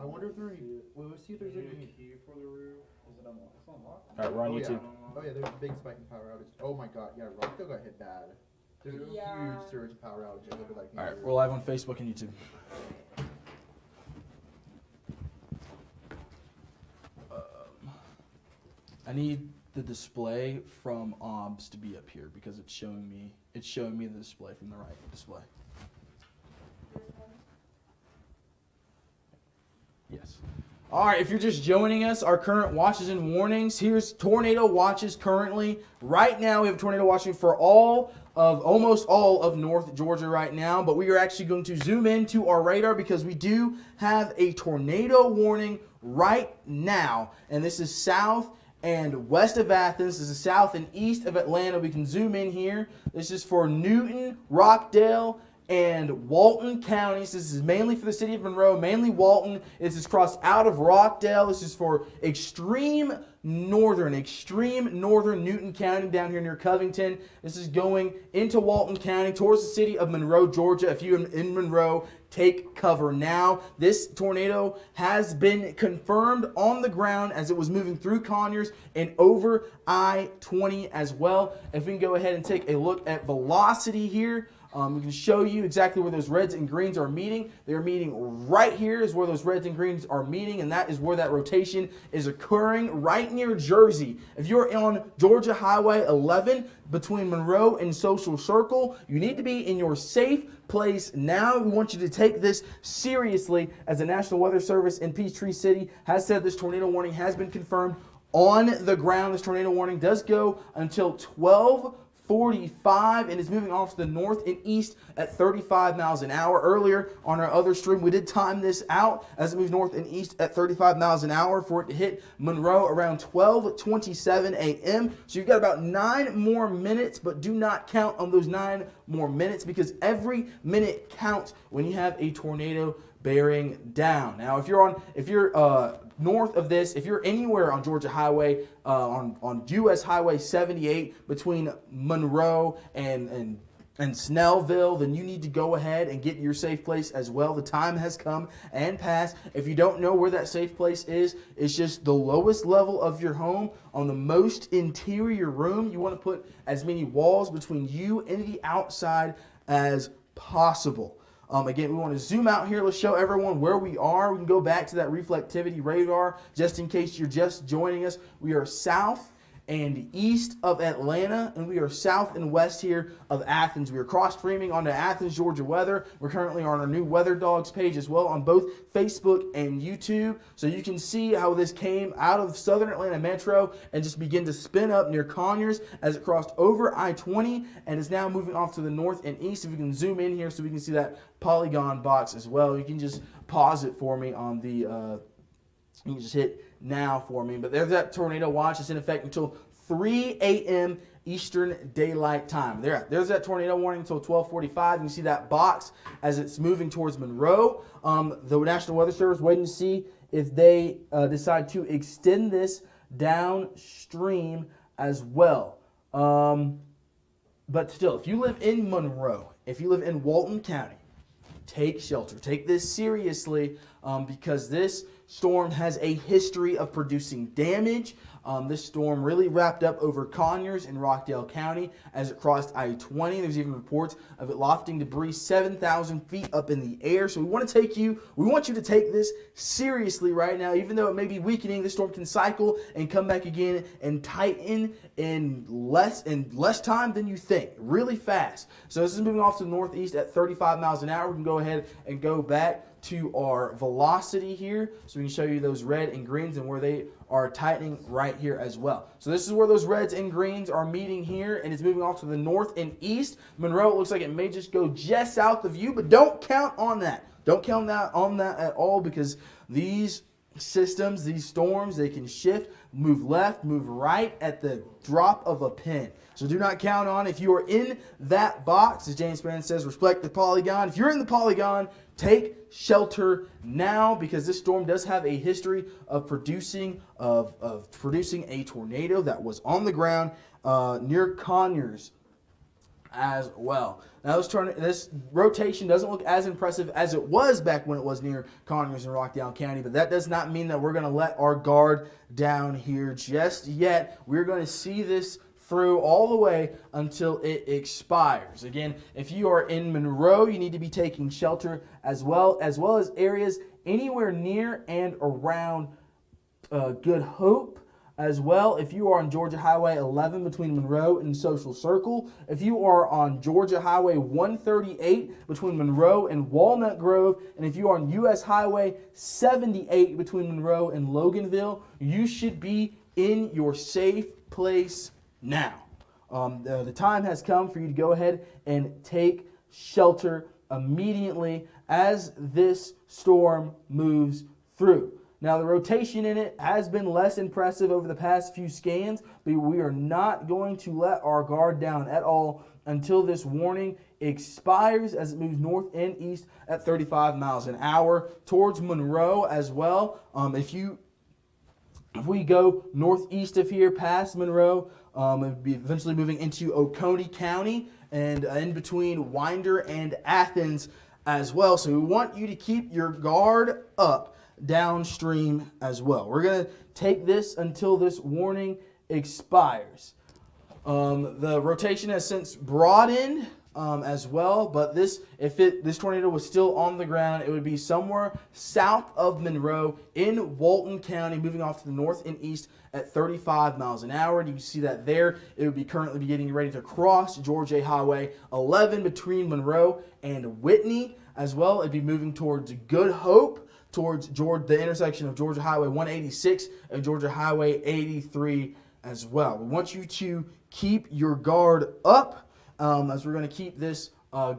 I wonder if there are any. Well, let's see if there's Need any. a key for the roof. Is it unlocked? It's unlocked. All right, we're on Oh, YouTube. yeah. Oh yeah, there's a big spike in power outage. Oh my god, yeah, Rockdale got hit bad. There's a huge surge in power outages over like. All right, we're live on Facebook and YouTube. I need the display from OBS to be up here because it's showing me the display from the right display. Yes. All right, if you're just joining us, our current watches and warnings. Here's tornado watches currently. Right now, we have tornado watching for almost all of North Georgia right now, but we are actually going to zoom into our radar because we do have a tornado warning right now, and this is south and west of Athens. This is south and east of Atlanta. We can zoom in here. This is for Newton, Rockdale, and Walton counties. This is mainly for the city of Monroe, mainly Walton. This is crossed out of Rockdale. This is for extreme northern Newton County down here near Covington. This is going into Walton County towards the city of Monroe, Georgia. If you're in Monroe, take cover now. This tornado has been confirmed on the ground as it was moving through Conyers and over I-20 as well. If we can go ahead and take a look at velocity here, we can show you exactly where those reds and greens are meeting. They're meeting right here is where those reds and greens are meeting, and that is where that rotation is occurring right near Jersey. If you're on Georgia Highway 11 between Monroe and Social Circle, you need to be in your safe place now. We want you to take this seriously as the National Weather Service in Peachtree City has said this tornado warning has been confirmed on the ground. This tornado warning does go until 12:45 and is moving off to the north and east at 35 miles an hour. Earlier on our other stream, we did time this out as it moves north and east at 35 miles an hour for it to hit Monroe around 12:27 a.m. So you've got about 9 more minutes, but do not count on those 9 more minutes because every minute counts when you have a tornado bearing down. Now, if you're north of this, if you're anywhere on Georgia Highway, on US Highway 78 between Monroe and Snellville, then you need to go ahead and get your safe place as well. The time has come and passed. If you don't know where that safe place is, it's just the lowest level of your home on the most interior room. You want to put as many walls between you and the outside as possible. Again, we want to zoom out here. Let's show everyone where we are. We can go back to that reflectivity radar just in case you're just joining us. We are south and east of Atlanta, and we are south and west here of Athens. We are cross-streaming onto Athens, Georgia weather. We're currently on our new Weather Dogs page as well on both Facebook and YouTube, so you can see how this came out of southern Atlanta metro and just begin to spin up near Conyers as it crossed over I-20 and is now moving off to the north and east. If we can zoom in here so we can see that polygon box as well. You can just pause it for me on the, you can just hit now for me. But there's that tornado watch. It's in effect until 3 a.m. Eastern Daylight Time. There's that tornado warning until 12:45. You can see that box as it's moving towards Monroe. The National Weather Service waiting to see if they decide to extend this downstream as well. But still, if you live in Monroe, if you live in Walton County, take shelter. Take this seriously because this storm has a history of producing damage. This storm really wrapped up over Conyers in Rockdale County as it crossed I-20. There's even reports of it lofting debris 7,000 feet up in the air. So we want you to take this seriously right now. Even though it may be weakening, this storm can cycle and come back again and tighten in less time than you think, really fast. So this is moving off to the northeast at 35 miles an hour. We can go ahead and go back to our velocity here so we can show you those red and greens and where they are tightening right here as well. So this is where those reds and greens are meeting here, and it's moving off to the north and east. Monroe, it looks like it may just go just south of you, but don't count on that. Don't count on that at all because these systems, these storms, they can shift, move left, move right at the drop of a pin. So do not count on if you are in that box. As James Spann says, respect the polygon. If you're in the polygon, take shelter now because this storm does have a history of producing a tornado that was on the ground near Conyers. as well. Now this rotation doesn't look as impressive as it was back when it was near Conyers and Rockdale County, but that does not mean that we're going to let our guard down here just yet. We're going to see this through all the way until it expires. Again, if you are in Monroe, you need to be taking shelter as well as areas anywhere near and around Good Hope. As well, if you are on Georgia Highway 11 between Monroe and Social Circle, if you are on Georgia Highway 138 between Monroe and Walnut Grove, and if you are on U.S. Highway 78 between Monroe and Loganville, you should be in your safe place now. The time has come for you to go ahead and take shelter immediately as this storm moves through. Now, the rotation in it has been less impressive over the past few scans, but we are not going to let our guard down at all until this warning expires as it moves north and east at 35 miles an hour towards Monroe as well. If we go northeast of here past Monroe, it would be eventually moving into Oconee County and in between Winder and Athens as well. So we want you to keep your guard up downstream as well. We're going to take this until this warning expires. The rotation has since broadened as well, but this tornado was still on the ground, it would be somewhere south of Monroe in Walton County, moving off to the north and east at 35 miles an hour. You can see that there. It would be currently be getting ready to cross Georgia Highway 11 between Monroe and Whitney as well. It'd be moving towards Good Hope, towards the intersection of Georgia Highway 186 and Georgia Highway 83 as well. We want you to keep your guard up as we're going to keep this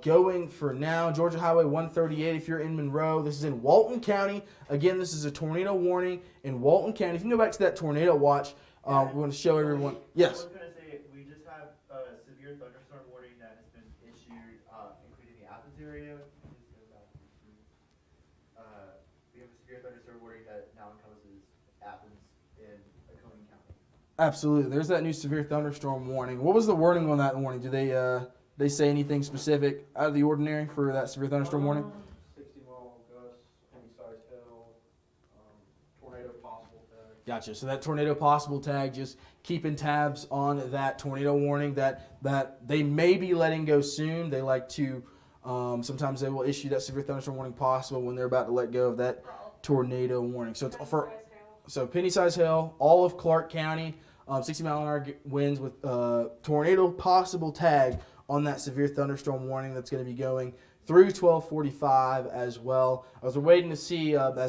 going for now. Georgia Highway 138, if you're in Monroe, this is in Walton County. Again, this is a tornado warning in Walton County. If you can go back to that tornado watch, we want to show everyone. Yes? I was going to say, we just have a severe thunderstorm warning that has been issued, including the Athens area. We have a severe thunderstorm warning that now encompasses Athens and Oconee County. Absolutely. There's that new severe thunderstorm warning. What was the wording on that warning? Do they say anything specific out of the ordinary for that severe thunderstorm warning? 60-mile gusts, any size hail, tornado possible tag. Gotcha. So that tornado possible tag, just keeping tabs on that tornado warning that they may be letting go soon. They like to, sometimes they will issue that severe thunderstorm warning possible when they're about to let go of that tornado warning. So it's for penny-sized hail, all of Clark County, 60-mile-an-hour winds with tornado possible tag on that severe thunderstorm warning that's going to be going through 12:45 as well. As we're waiting to see the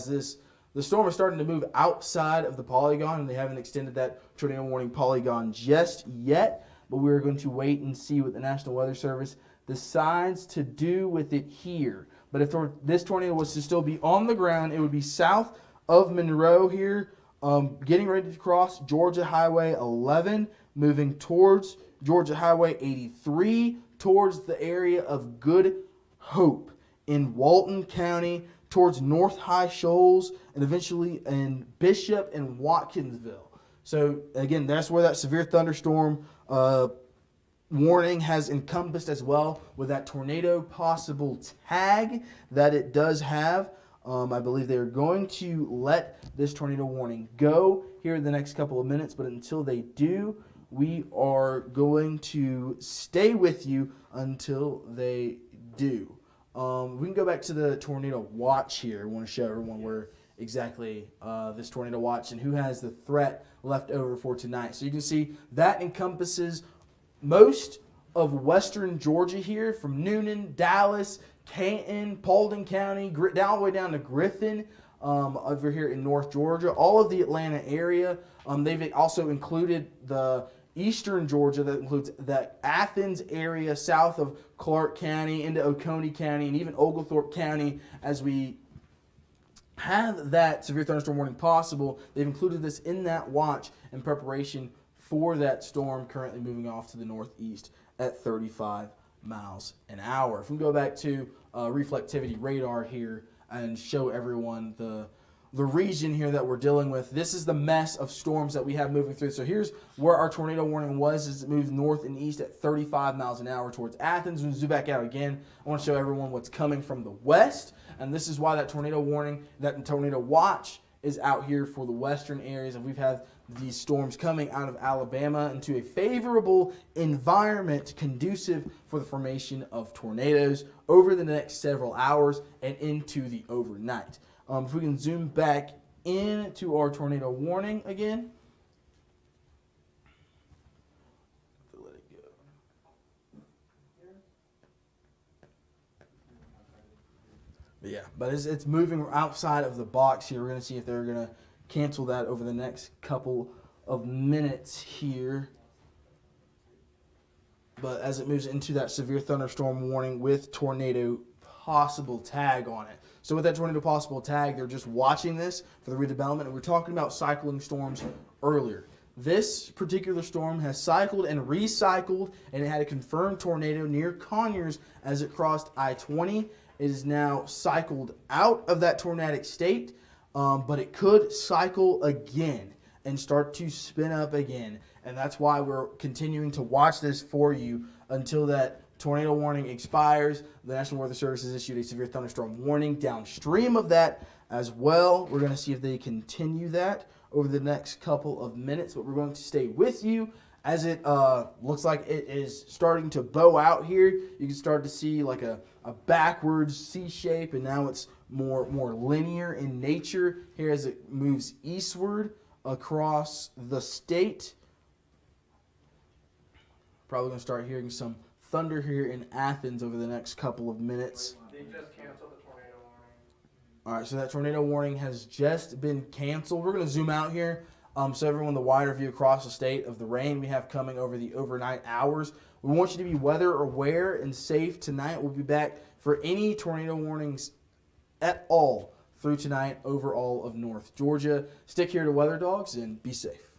storm is starting to move outside of the polygon, and they haven't extended that tornado warning polygon just yet, but we're going to wait and see what the National Weather Service decides to do with it here. But if this tornado was to still be on the ground, it would be south of Monroe here, getting ready to cross Georgia Highway 11, moving towards Georgia Highway 83, towards the area of Good Hope in Walton County, towards North High Shoals, and eventually in Bishop and Watkinsville. So again, that's where that severe thunderstorm warning has encompassed as well, with that tornado possible tag that it does have. I believe they're going to let this tornado warning go here in the next couple of minutes, but until they do, we are going to stay with you until they do. We can go back to the tornado watch here. I want to show everyone where exactly this tornado watch and who has the threat left over for tonight. So you can see that encompasses most of western Georgia here, from Noonan, Dallas, Canton, Paulding County, all the way down to Griffin, over here in North Georgia, all of the Atlanta area. They've also included the eastern Georgia, that includes that Athens area south of Clark County into Oconee County and even Oglethorpe County. As we have that severe thunderstorm warning possible, they've included this in that watch in preparation for that storm currently moving off to the northeast at 35 miles an hour. If we go back to reflectivity radar here and show everyone the the region here that we're dealing with. This is the mess of storms that we have moving through. So here's where our tornado warning was as it moves north and east at 35 miles an hour towards Athens. When we zoom back out again, I want to show everyone what's coming from the west. And this is why that tornado warning, that tornado watch is out here for the western areas. And we've had these storms coming out of Alabama into a favorable environment conducive for the formation of tornadoes over the next several hours and into the overnight. If we can zoom back into our tornado warning again. Let it go. But it's moving outside of the box here. We're going to see if they're going to cancel that over the next couple of minutes here. But as it moves into that severe thunderstorm warning with tornado possible tag on it. So with that tornado possible tag, they're just watching this for the redevelopment. And we're talking about cycling storms earlier. This particular storm has cycled and recycled, and it had a confirmed tornado near Conyers as it crossed I-20. It is now cycled out of that tornadic state, but it could cycle again and start to spin up again. And that's why we're continuing to watch this for you until that tornado warning expires. The National Weather Service has issued a severe thunderstorm warning downstream of that as well. We're going to see if they continue that over the next couple of minutes, but we're going to stay with you as it looks like it is starting to bow out here. You can start to see like a backwards C shape, and now it's more linear in nature here as it moves eastward across the state. Probably going to start hearing some thunder here in Athens over the next couple of minutes. They just canceled the tornado warning. All right, so that tornado warning has just been canceled. We're going to zoom out here so everyone the wider view across the state of the rain we have coming over the overnight hours. We want you to be weather aware and safe tonight. We'll be back for any tornado warnings at all through tonight over all of North Georgia. Stick here to Weather Dogs and be safe.